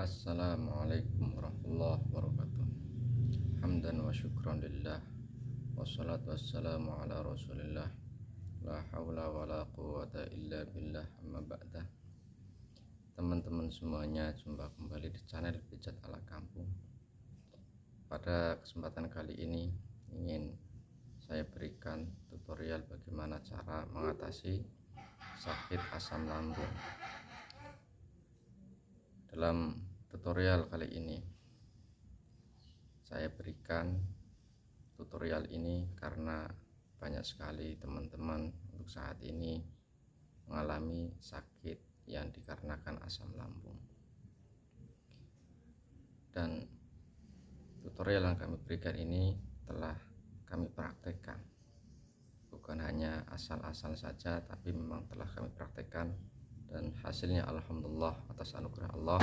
Assalamualaikum warahmatullahi wabarakatuh. Hamdan wa syukran lillah, wassalatu wassalamu ala rasulillah, la hawla wa la quwata illa billah, amma ba'dah. Teman-teman semuanya, jumpa kembali di channel Pijat ala Kampung. Pada kesempatan kali ini ingin saya berikan tutorial bagaimana cara mengatasi sakit asam lambung. Dalam tutorial kali ini saya berikan tutorial ini karena banyak sekali teman-teman untuk saat ini mengalami sakit yang dikarenakan asam lambung, dan tutorial yang kami berikan ini telah kami praktekkan, bukan hanya asal-asal saja, tapi memang telah kami praktekkan, dan hasilnya alhamdulillah atas anugerah Allah,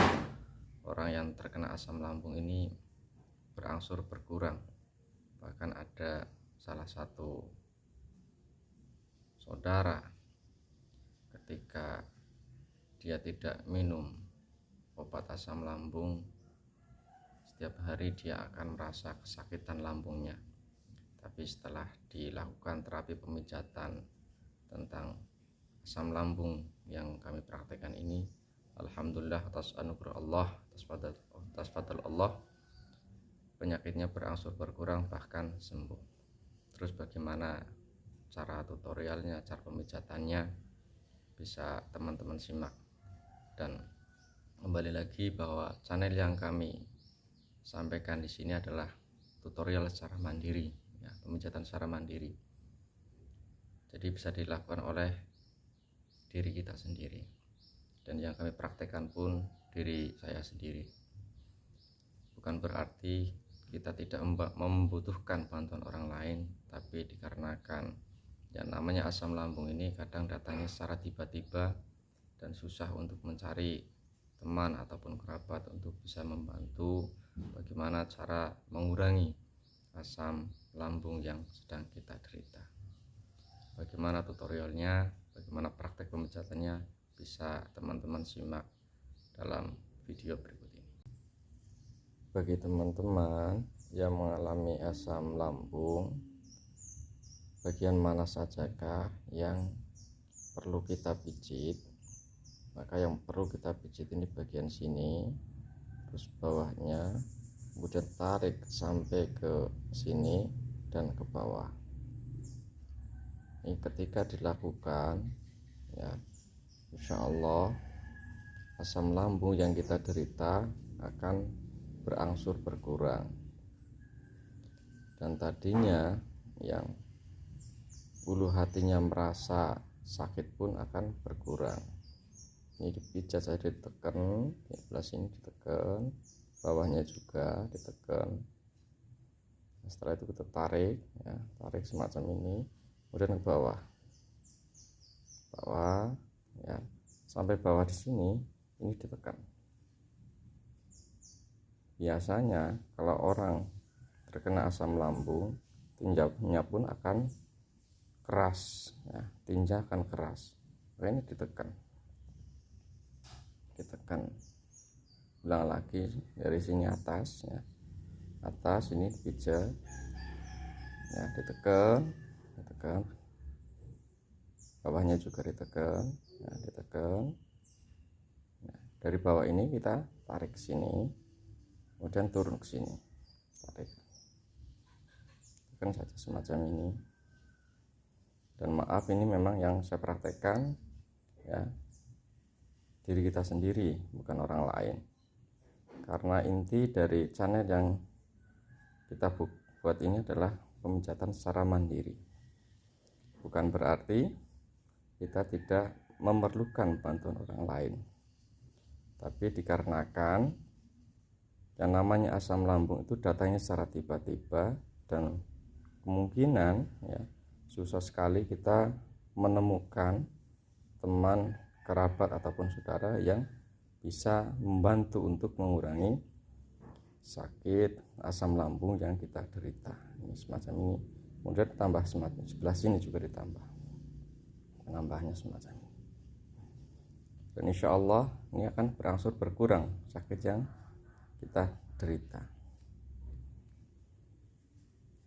orang yang terkena asam lambung ini berangsur berkurang. Bahkan ada salah satu saudara, ketika dia tidak minum obat asam lambung, setiap hari dia akan merasa kesakitan lambungnya. Tapi setelah dilakukan terapi pemijatan tentang asam lambung yang kami praktekkan ini, alhamdulillah atas anugerah Allah, atas fadl Allah, penyakitnya berangsur berkurang bahkan sembuh. Terus bagaimana cara tutorialnya, cara pemijatannya, bisa teman-teman simak. Dan kembali lagi bahwa channel yang kami sampaikan di sini adalah tutorial secara mandiri, ya, pemijatan secara mandiri. Jadi bisa dilakukan oleh diri kita sendiri, dan yang kami praktekkan pun diri saya sendiri. Bukan berarti kita tidak membutuhkan bantuan orang lain, tapi dikarenakan yang namanya asam lambung ini kadang datangnya secara tiba-tiba dan susah untuk mencari teman ataupun kerabat untuk bisa membantu bagaimana cara mengurangi asam lambung yang sedang kita derita. Bagaimana tutorialnya, bagaimana praktek pemijatannya, bisa teman-teman simak dalam video berikut ini. Bagi teman-teman yang mengalami asam lambung, bagian mana sajakah yang perlu kita pijit? Maka yang perlu kita pijit ini bagian sini, terus bawahnya, kemudian tarik sampai ke sini dan ke bawah. Ini ketika dilakukan, ya, insya Allah asam lambung yang kita derita akan berangsur berkurang, dan tadinya yang ulu hatinya merasa sakit pun akan berkurang. Ini dipijat, saya ditekan di sebelah sini, ditekan, bawahnya juga ditekan. Nah, setelah itu kita tarik, ya, tarik semacam ini, kemudian ke bawah, ya, sampai bawah di sini, ini ditekan. Biasanya kalau orang terkena asam lambung, tinjaunya pun akan keras, ya, tinja akan keras. Maka ini ditekan, ulang lagi dari sini atas, ya, atas ini dipijat, ya, ditekan, bawahnya juga ditekan, ya, ditekan. Nah, dari bawah ini kita tarik ke sini, kemudian turun ke sini, tarik, tekan saja semacam ini. Dan maaf, ini memang yang saya praktekkan, ya, diri kita sendiri, bukan orang lain, karena inti dari channel yang kita buat ini adalah pemijatan secara mandiri. Bukan berarti kita tidak memerlukan bantuan orang lain, tapi dikarenakan yang namanya asam lambung itu datangnya secara tiba-tiba, dan kemungkinan, ya, susah sekali kita menemukan teman, kerabat ataupun saudara yang bisa membantu untuk mengurangi sakit asam lambung yang kita derita. Ini semacam ini, kemudian tambah semacam sebelah sini juga ditambah, penambahnya semacam ini. dan insya Allah ini akan berangsur berkurang sakit yang kita derita.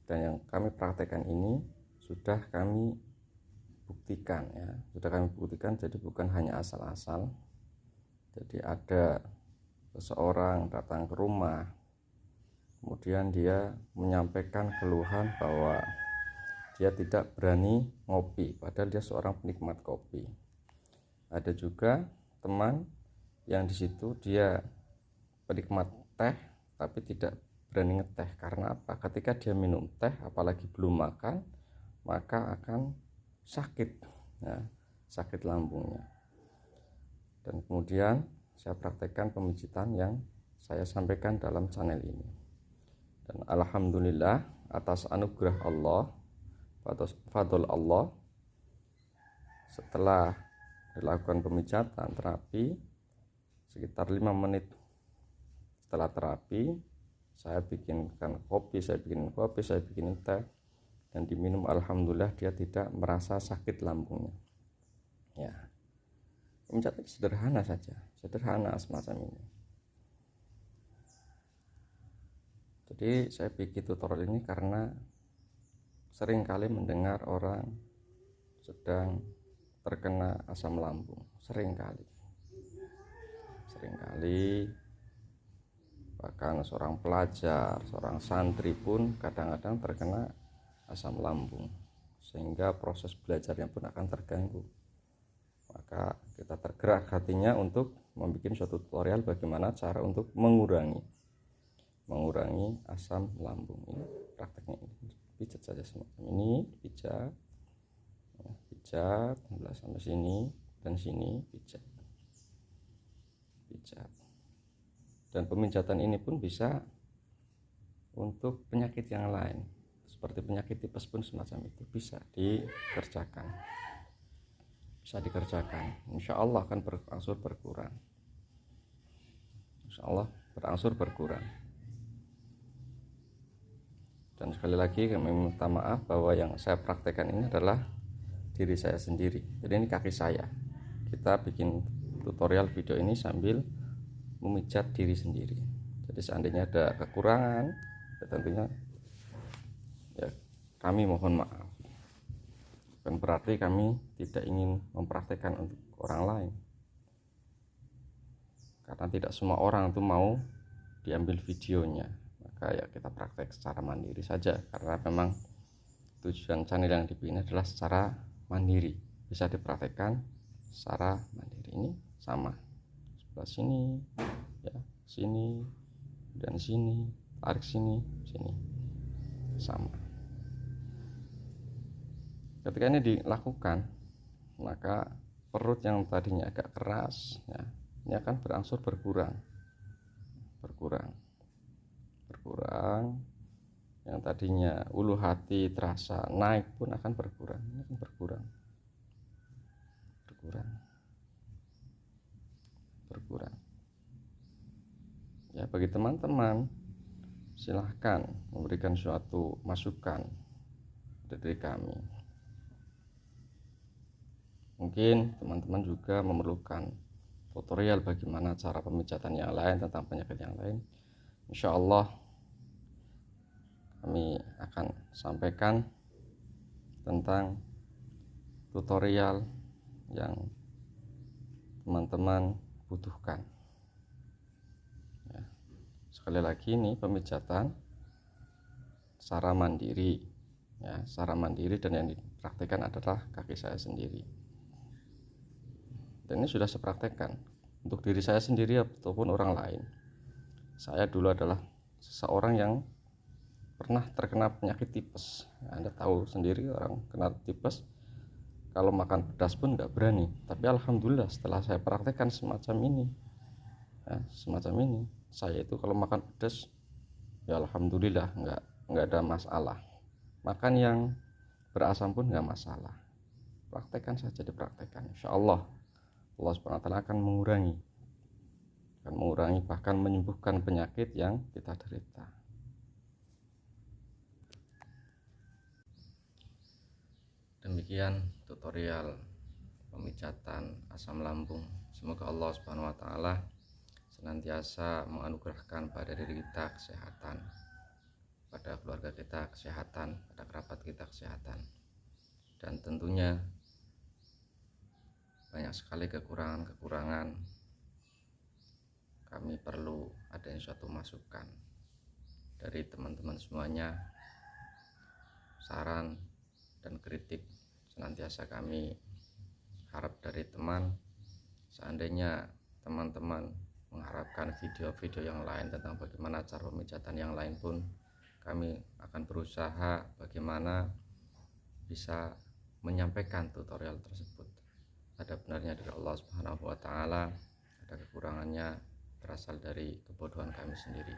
Dan yang kami praktekkan ini sudah kami buktikan ya, jadi bukan hanya asal-asal. Jadi ada seseorang datang ke rumah, kemudian dia menyampaikan keluhan bahwa dia tidak berani ngopi, padahal dia seorang penikmat kopi. Ada juga teman yang di situ dia penikmat teh tapi tidak berani ngeteh. Karena apa? Ketika dia minum teh apalagi belum makan, maka akan sakit ya, sakit lambungnya. Dan kemudian saya praktekkan pemijitan yang saya sampaikan dalam channel ini. Dan alhamdulillah atas anugerah Allah, atas fadl Allah, setelah dilakukan pemijatan terapi sekitar 5 menit setelah terapi, saya bikinkan kopi, saya bikin teh dan diminum. Alhamdulillah dia tidak merasa sakit lambungnya ya. Pemijatan sederhana saja, sederhana semacam ini. Jadi saya bikin tutorial ini karena sering kali mendengar orang sedang terkena asam lambung, sering kali bahkan seorang pelajar, seorang santri pun kadang-kadang terkena asam lambung, sehingga proses belajarnya pun akan terganggu. Maka kita tergerak hatinya untuk membuat suatu tutorial bagaimana cara untuk mengurangi asam lambung. Ini prakteknya ini, pijat saja semacam ini, pijat sampai sini dan sini, pijat. Dan pemijatan ini pun bisa untuk penyakit yang lain, seperti penyakit tipes pun semacam itu bisa dikerjakan. Insya Allah akan berangsur berkurang. Dan sekali lagi kami minta maaf bahwa yang saya praktekkan ini adalah diri saya sendiri. Jadi ini kaki saya. Kita bikin tutorial video ini sambil memijat diri sendiri. Jadi seandainya ada kekurangan, ya tentunya ya kami mohon maaf. Bukan berarti kami tidak ingin mempraktekkan untuk orang lain, karena tidak semua orang itu mau diambil videonya. Maka ya kita praktek secara mandiri saja, karena memang tujuan channel yang dibikin adalah secara mandiri, bisa dipraktekkan secara mandiri. Ini sama sebelah sini ya, sini dan sini, tarik sini sama. Ketika ini dilakukan, maka perut yang tadinya agak keras ya, ini akan berangsur berkurang. Yang tadinya ulu hati terasa naik pun akan berkurang. Ya, bagi teman-teman silahkan memberikan suatu masukan dari kami. Mungkin teman-teman juga memerlukan tutorial bagaimana cara pemijatan yang lain, tentang penyakit yang lain. Insya Allah kami akan sampaikan tentang tutorial yang teman-teman butuhkan ya. Sekali lagi ini pemijatan secara mandiri ya, dan yang dipraktikkan adalah kaki saya sendiri. Dan ini sudah saya praktekkan untuk diri saya sendiri ataupun orang lain. Saya dulu adalah seseorang yang pernah terkena penyakit tipes. Anda tahu sendiri, orang kena tipes kalau makan pedas pun nggak berani. Tapi alhamdulillah setelah saya praktekkan semacam ini, saya itu kalau makan pedas ya alhamdulillah nggak ada masalah. Makan yang berasam pun nggak masalah. Praktekkan saja, dipraktekkan. Insya Allah Allah SWT akan mengurangi bahkan menyembuhkan penyakit yang kita derita. Demikian tutorial pemijatan asam lambung. Semoga Allah Subhanahu wa taala senantiasa menganugerahkan pada diri kita kesehatan, pada keluarga kita kesehatan, pada kerabat kita kesehatan. Dan tentunya banyak sekali kekurangan-kekurangan, kami perlu adanya suatu masukan dari teman-teman semuanya. Saran dan kritik senantiasa kami harap dari teman. Seandainya teman-teman mengharapkan video-video yang lain tentang bagaimana cara pemijatan yang lain pun, kami akan berusaha bagaimana bisa menyampaikan tutorial tersebut. Ada benarnya dari Allah Subhanahu wa taala, ada kekurangannya berasal dari kebodohan kami sendiri.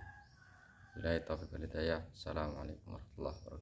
Billahi taufiq wal hidayah. Assalamualaikum warahmatullahi wabarakatuh.